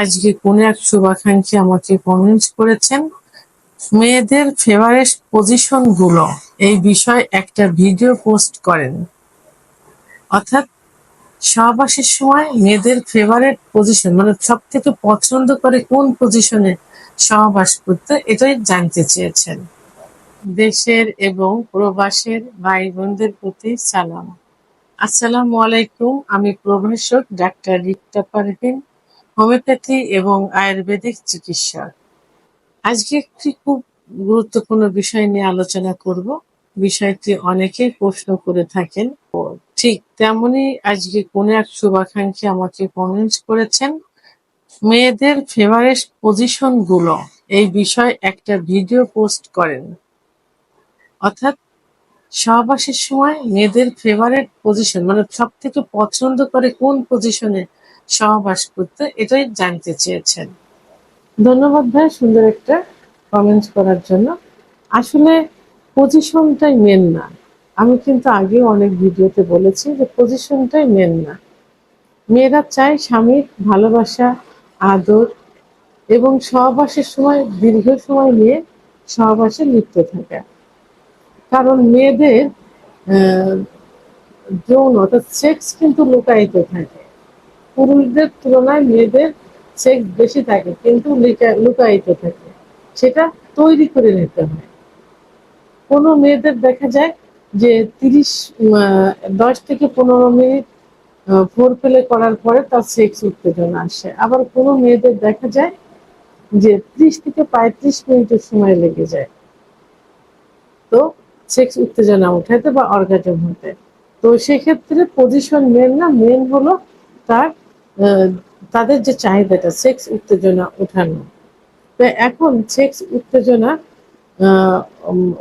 আজকে কোন এক শুভাকাঙ্ক্ষী আমাকে কমেন্টস করেছেন, মেয়েদের ফেভারিট পজিশন গুলো এই বিষয়ে একটা ভিডিও পোস্ট করেন। অর্থাৎ সহবাসের সময় মেয়েদের ফেভারিট পজিশন মানে সব থেকে পছন্দ করে কোন পজিশনে সহবাস করতে, এটাই জানতে চেয়েছেন। দেশের এবং প্রবাসের ভাই বোনদের প্রতি সালাম। আসসালামু আলাইকুম। আমি প্রভাষক ডাক্তার রিক্তা পারভিন, হোমিওপ্যাথি এবং আয়ুর্বেদিক চিকিৎসক। আজকে একটি খুব গুরুত্বপূর্ণ বিষয় নিয়ে আলোচনা করব। বিষয়টি অনেকেই প্রশ্ন করে থাকেন। ঠিক তেমনি আজকে কোন এক শুভাকাঙ্ক্ষী আমাকে কমেন্টস করেছেন, মেয়েদের ফেভারিট পজিশন গুলো এই বিষয়ে একটা ভিডিও পোস্ট করেন। অর্থাৎ সহবাসের সময় মেয়েদের ফেভারিট পজিশন মানে সব থেকে পছন্দ করে কোন পজিশনে সহবাস করতে, এটাই জানতে চেয়েছেন। ধন্যবাদ ভাই সুন্দর একটা কমেন্টস করার জন্য। আসলে পজিশনটাই মেন না। আমি কিন্তু আগেও অনেক ভিডিওতে বলেছি যে পজিশনটাই মেন না। মেয়েরা চায় স্বামীর ভালোবাসা, আদর এবং সহবাসের সময় দীর্ঘ সময় নিয়ে সহবাসে লিপ্ত থাকা। কারণ মেয়েদের যৌন অর্থাৎ সেক্স কিন্তু লুকায়িত থাকে। পুরুষদের তুলনায় মেয়েদের সেক্স বেশি থাকে কিন্তু লুকায়িত থাকে। সেটা তৈরি করে নিতে হয়। কোনো মেয়েদের দেখা যায় যে 10 থেকে 15 মিনিট ফোর প্লে করার পরে তার সেক্স উত্তেজনা আসে। আবার কোনো মেয়েদের দেখা যায় যে 30 থেকে 35 মিনিটের সময় লেগে যায় তো সেক্স উত্তেজনা উঠাইতে বা অর্গাজম হতে। তো সেক্ষেত্রে পজিশন মেন না, মেন হলো তার তাদের যে চাহিদাটা সেক্স উত্তেজনা উঠানো। তো এখন সেক্স উত্তেজনা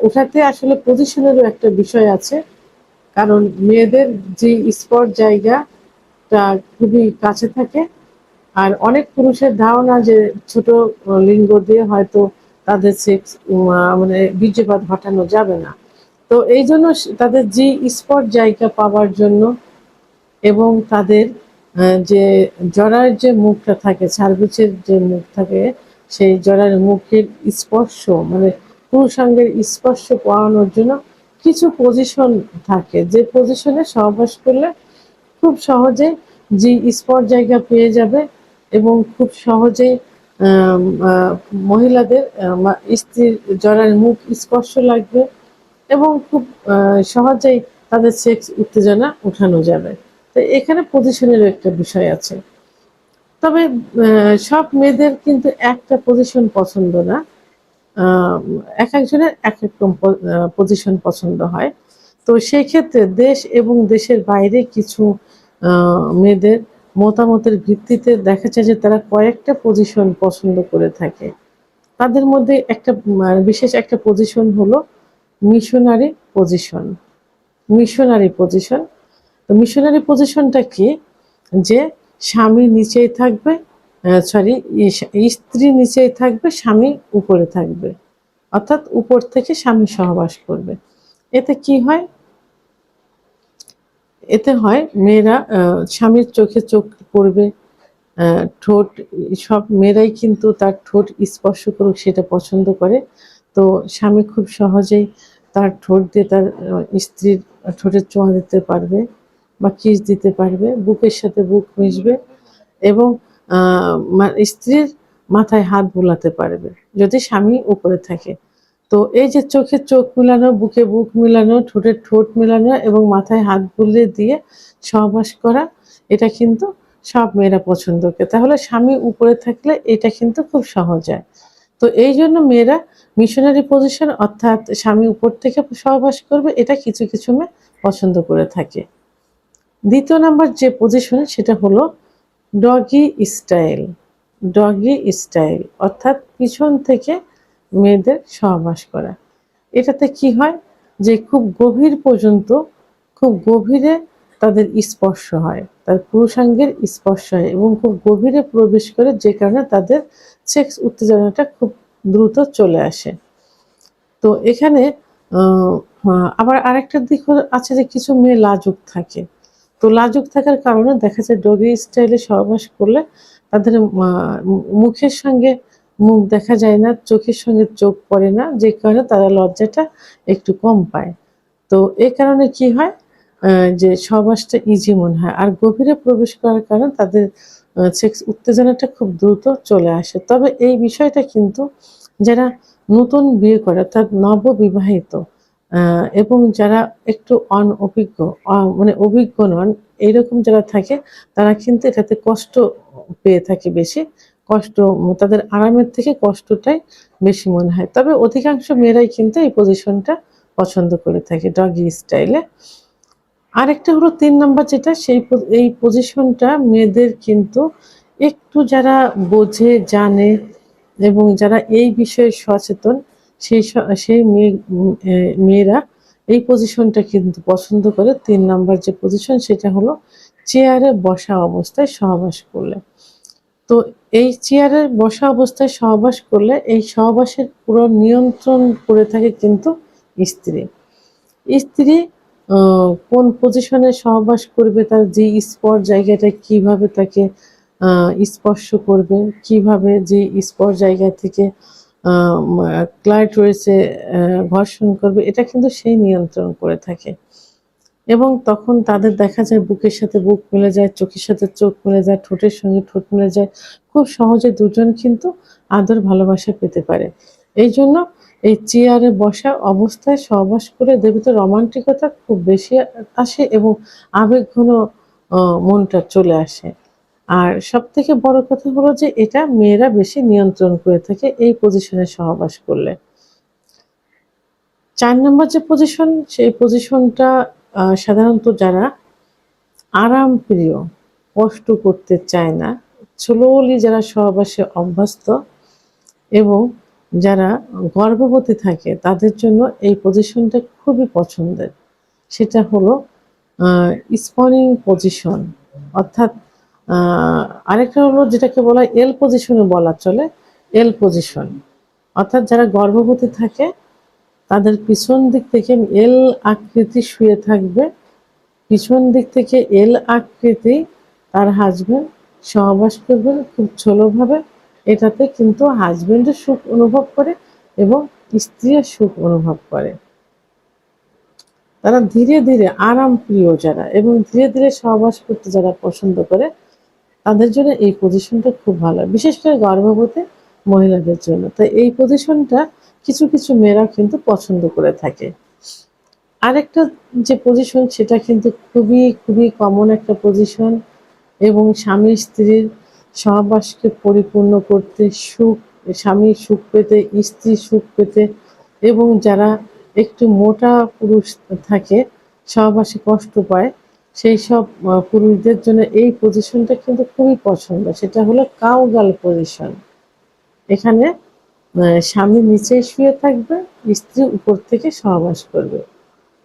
ওঠাতে আসলে পজিশনেরও একটা বিষয় আছে। কারণ মেয়েদের যে স্পট জায়গাটা খুবই কাছে থাকে। আর অনেক পুরুষের ধারণা যে ছোট লিঙ্গ দিয়ে হয়তো তাদের সেক্স মানে বীর্যপাত ঘটানো যাবে না। তো এই জন্য তাদের যে স্পট জায়গা পাওয়ার জন্য এবং তাদের যে জরার যে মুখটা থাকে, সার্ভিসের যে মুখ থাকে, সেই জরার মুখের স্পর্শ মানে পুরুষাঙ্গের স্পর্শ পাওয়ানোর জন্য কিছু পজিশন থাকে, যে পজিশনে সহবাস করলে খুব সহজে যে স্পট জায়গা পেয়ে যাবে এবং খুব সহজেই মহিলাদের স্ত্রীর জরার মুখ স্পর্শ লাগবে এবং খুব সহজেই তাদের সেক্স উত্তেজনা উঠানো যাবে। তো এখানে পজিশনেরও একটা বিষয় আছে। তবে সব মেয়েদের কিন্তু একটা পজিশন পছন্দ না। এক একজনের এক এক রকম পজিশন পছন্দ হয়। তো সেই ক্ষেত্রে দেশ এবং দেশের বাইরে কিছু মেয়েদের মতামতের ভিত্তিতে দেখা যায় যে তারা কয়েকটা পজিশন পছন্দ করে থাকে। তাদের মধ্যে একটা বিশেষ একটা পজিশন হলো মিশনারি পজিশন। Missionary position. তো মিশনারি পজিশনটা কি? যে স্বামী নিচেই থাকবে, সরি, স্ত্রী নিচেই থাকবে, স্বামী উপরে থাকবে। অর্থাৎ উপর থেকে স্বামী সহবাস করবে। এতে কি হয়? এতে হয় মেয়েরা স্বামীর চোখে চোখ পড়বে, ঠোঁট, সব মেয়েরাই কিন্তু তার ঠোঁট স্পর্শ করুক সেটা পছন্দ করে। তো স্বামী খুব সহজেই তার ঠোঁট দিয়ে তার স্ত্রীর ঠোঁটে ছোঁয়া দিতে পারবে বা কিস দিতে পারবে, বুকের সাথে বুক মিশবে এবং স্ত্রীর মাথায় হাত বুলাতে পারবে যদি স্বামী উপরে থাকে। তো এই যে চোখে চোখ মিলানো, বুকে বুক মিলানো, ঠোঁটে ঠোঁট মিলানো এবং মাথায় হাত বুলিয়ে দিয়ে সহবাস করা, এটা কিন্তু সব মেয়েরা পছন্দ করে। তাহলে স্বামী উপরে থাকলে এটা কিন্তু খুব সহজ হয়। তো এই জন্য মেয়েরা মিশনারি পজিশন অর্থাৎ স্বামী উপর থেকে সহবাস করবে, এটা কিছু কিছু মেয়ে পছন্দ করে থাকে। দ্বিতীয় নাম্বার যে পজিশন সেটা হলো ডগি স্টাইল। ডগি স্টাইল অর্থাৎ পিছন থেকে মেয়েদের সহবাস করা। এটাতে কি হয় যে খুব গভীর পর্যন্ত, খুব গভীরে তাদের স্পর্শ হয়, তার পুরুষাঙ্গের স্পর্শ হয় এবং খুব গভীরে প্রবেশ করে, যে কারণে তাদের সেক্স উত্তেজনাটা খুব দ্রুত চলে আসে। তো এখানে আবার আরেকটা দিক আছে যে কিছু মেয়ে লাজুক থাকে। তো লাজুক থাকার কারণে দেখা যায় ডগি স্টাইলে সহবাস করলে তাদের মুখের সঙ্গে মুখ দেখা যায় না, চোখের সঙ্গে চোখ পড়ে না, যে কারণে তারা লজ্জাটা একটু কম পায়। তো এই কারণে কি হয়, যে সহবাসটা ইজি মনে হয়। আর গভীরে প্রবেশ করার কারণে তাদের সেক্স উত্তেজনাটা খুব দ্রুত চলে আসে। তবে এই বিষয়টা কিন্তু যারা নতুন বিয়ে করে অর্থাৎ নববিবাহিত এবং যারা একটু অনঅভিজ্ঞ মানে অভিজ্ঞ নন, এইরকম যারা থাকে তারা কিন্তু এটাতে কষ্ট পেয়ে থাকে বেশি। কষ্ট তাদের আরামের থেকে কষ্টটাই বেশি মনে হয়। তবে অধিকাংশ মেয়েরাই কিন্তু এই পজিশনটা পছন্দ করে থাকে ডগি স্টাইলে। আরেকটা হলো ৩ নাম্বার যেটা এই পজিশনটা মেয়েদের কিন্তু একটু যারা বোঝে, জানে এবং যারা এই বিষয়ে সচেতন সেই মেয়েরা এই পজিশনটা কিন্তু পছন্দ করে। ৩ নাম্বার যে পজিশন সেটা হলো চেয়ারে বসা অবস্থায় সহবাস করলে। তো এই চেয়ারে বসা অবস্থায় সহবাস করলে এই সহবাসের পুরো নিয়ন্ত্রণ করে থাকে কিন্তু স্ত্রী। স্ত্রী কোন পজিশনে সহবাস করবে, তার যে স্পট জায়গাটা কিভাবে তাকে স্পর্শ করবে, কিভাবে যে স্পট জায়গা থেকে ক্লাইটোরিসে ঘর্ষণ করবে, এটা কিন্তু সেই নিয়ন্ত্রণ করে থাকে। এবং তখন তাদের দেখা যায় বুকের সাথে বুক মিলে যায়, চোখের সাথে চোখ মিলে যায়, ঠোঁটের সঙ্গে ঠোঁট মিলে যায়। খুব সহজে দুজন কিন্তু আদর ভালোবাসা পেতে পারে। এইজন্য এই চেয়ারে বসা অবস্থায় সহবাস করে এদের ভিতর রোমান্টিকতা খুব বেশি আসে এবং আবেগঘন মনটা চলে আসে। আর সবথেকে বড় কথা হলো যে এটা মেয়েরা বেশি নিয়ন্ত্রণ করে থাকে এই পজিশনে সহবাস করলে। ৪ নম্বর যে পজিশন, সেই পজিশনটা সাধারণত যারা আরামপ্রিয়, কষ্ট করতে চায় না, স্লোলি যারা সহবাসে অভ্যস্ত এবং যারা গর্ভবতী থাকে তাদের জন্য এই পজিশনটা খুবই পছন্দের। সেটা হলো স্পনিং পজিশন, অর্থাৎ আরেকটা হলো যেটাকে বলা হয় এল পজিশনও বলা চলে। এল পজিশন অর্থাৎ যারা গর্ভবতী থাকে তাদের পিছন দিক থেকে এল আকৃতি শুয়ে থাকবে, পিছন দিক থেকে এল আকৃতি তার হাজবেন্ড সহবাস করবেন খুব স্লোভাবে। এটাতে কিন্তু হাজবেন্ডও সুখ অনুভব করে এবং স্ত্রীও সুখ অনুভব করে। তারা ধীরে ধীরে আরাম প্রিয় যারা এবং ধীরে ধীরে সহবাস করতে যারা পছন্দ করে তাদের জন্য এই পজিশনটা খুব ভালো, বিশেষ করে গর্ভবতী মহিলাদের জন্য। তাই এই পজিশনটা কিছু কিছু মেয়েরা কিন্তু পছন্দ করে থাকে। আরেকটা যে পজিশন সেটা কিন্তু খুবই খুবই কমন একটা পজিশন এবং স্বামী স্ত্রীর সহবাসকে পরিপূর্ণ করতে, স্বামী সুখ পেতে, স্ত্রী সুখ পেতে এবং যারা একটু মোটা পুরুষ থাকে, সহবাসে কষ্ট পায়, সেই সব পুরুষদের জন্য এই পজিশনটা কিন্তু খুবই পছন্দ। সেটা হলো কাউগাল পজিশন। এখানে স্বামী নিচে শুয়ে থাকবে, স্ত্রী উপর থেকে সহবাস করবে।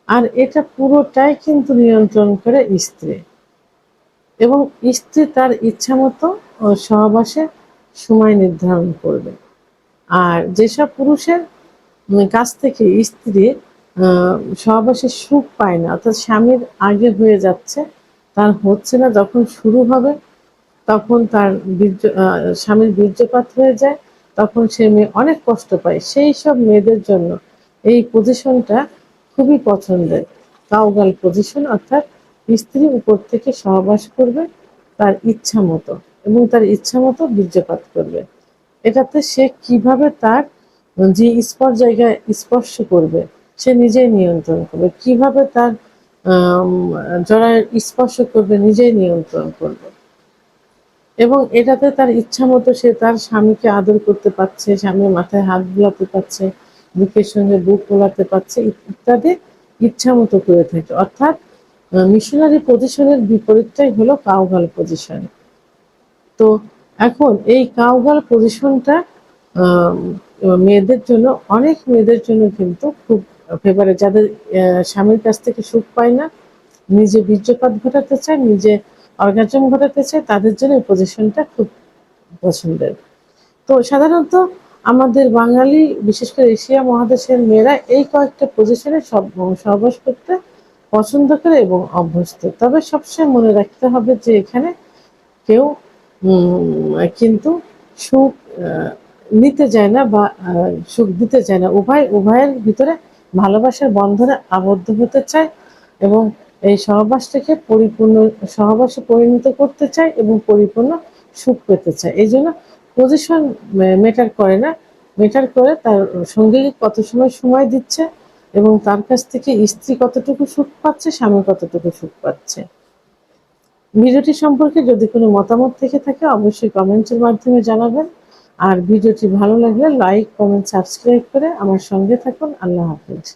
আর এটা পুরোটাই কিন্তু নিয়ন্ত্রণ করে স্ত্রী এবং স্ত্রী তার ইচ্ছামতো সহবাসে সময় নির্ধারণ করবে। আর যেসব পুরুষের কাছ থেকে স্ত্রী সহবাসে সুখ পায় না, অর্থাৎ স্বামীর আগে হয়ে যাচ্ছে, তার হচ্ছে না, যখন শুরু হবে তখন তার স্বামীর বীর্যপাত হয়ে যায়, তখন সে মেয়ে অনেক কষ্ট পায়। সেই সব মেয়েদের জন্য এই পজিশনটা খুবই পছন্দের, কাউগাল পজিশন, অর্থাৎ স্ত্রী উপর থেকে সহবাস করবে তার ইচ্ছা মতো এবং তার ইচ্ছা মতো বীর্যপাত করবে। এটাতে সে কিভাবে তার যে জায়গায় স্পর্শ করবে সে নিজেই নিয়ন্ত্রণ করবে, কিভাবে তার জরায়ুর স্পর্শ করবে নিজেই নিয়ন্ত্রণ করবে এবং এটাতে তার ইচ্ছা মতো সে তার স্বামীকে আদর করতে পারছে, স্বামীর মাথায় হাত বুলাতে পারছে, বুকের সঙ্গে বুক বোলাতে পারছে ইত্যাদি ইচ্ছা মতো করে থাকে। অর্থাৎ মিশনারি পজিশনের বিপরীতটাই হলো কাউগাল পজিশন। তো এখন এই কাউগাল পজিশনটা মেয়েদের জন্য, অনেক মেয়েদের জন্য কিন্তু খুব ফেভারিট, যাদের স্বামীর কাছ থেকে সুখ পায় না, নিজে বীর্যপাত ঘটাতে চায়, নিজে অর্গাজম ঘটাতে চায়, তাদের জন্য এই পজিশনটা খুব পছন্দের। তো সাধারণত আমাদের বাঙালি, বিশেষ করে এশিয়া মহাদেশের মেয়েরা এই কয়েকটা পজিশনে সহবাস করতে পছন্দ করে এবং অভ্যস্ত। তবে সবসময় মনে রাখতে হবে যে এখানে কেউ কিন্তু সুখ নিতে চায় না বা সুখ দিতে চায় না। উভয়ের ভিতরে ভালোবাসার বন্ধনে আবদ্ধ হতে চায় এবং এই সহবাসটাকে পরিপূর্ণ সহবাসে পরিণত করতে চায় এবং পরিপূর্ণ সুখ পেতে চায়। এই জন্য পজিশন ম্যাটার করে না, ম্যাটার করে তার সঙ্গী কত সময় দিচ্ছে এবং তার কাছ থেকে স্ত্রী কতটুকু সুখ পাচ্ছে, স্বামী কতটুকু সুখ পাচ্ছে। ভিডিওটি সম্পর্কে যদি কোনো মতামত থেকে থাকে অবশ্যই কমেন্টের মাধ্যমে জানাবেন। আর ভিডিওটি ভালো লাগলে লাইক, কমেন্ট, সাবস্ক্রাইব করে আমার সঙ্গে থাকুন। আল্লাহ হাফেজ।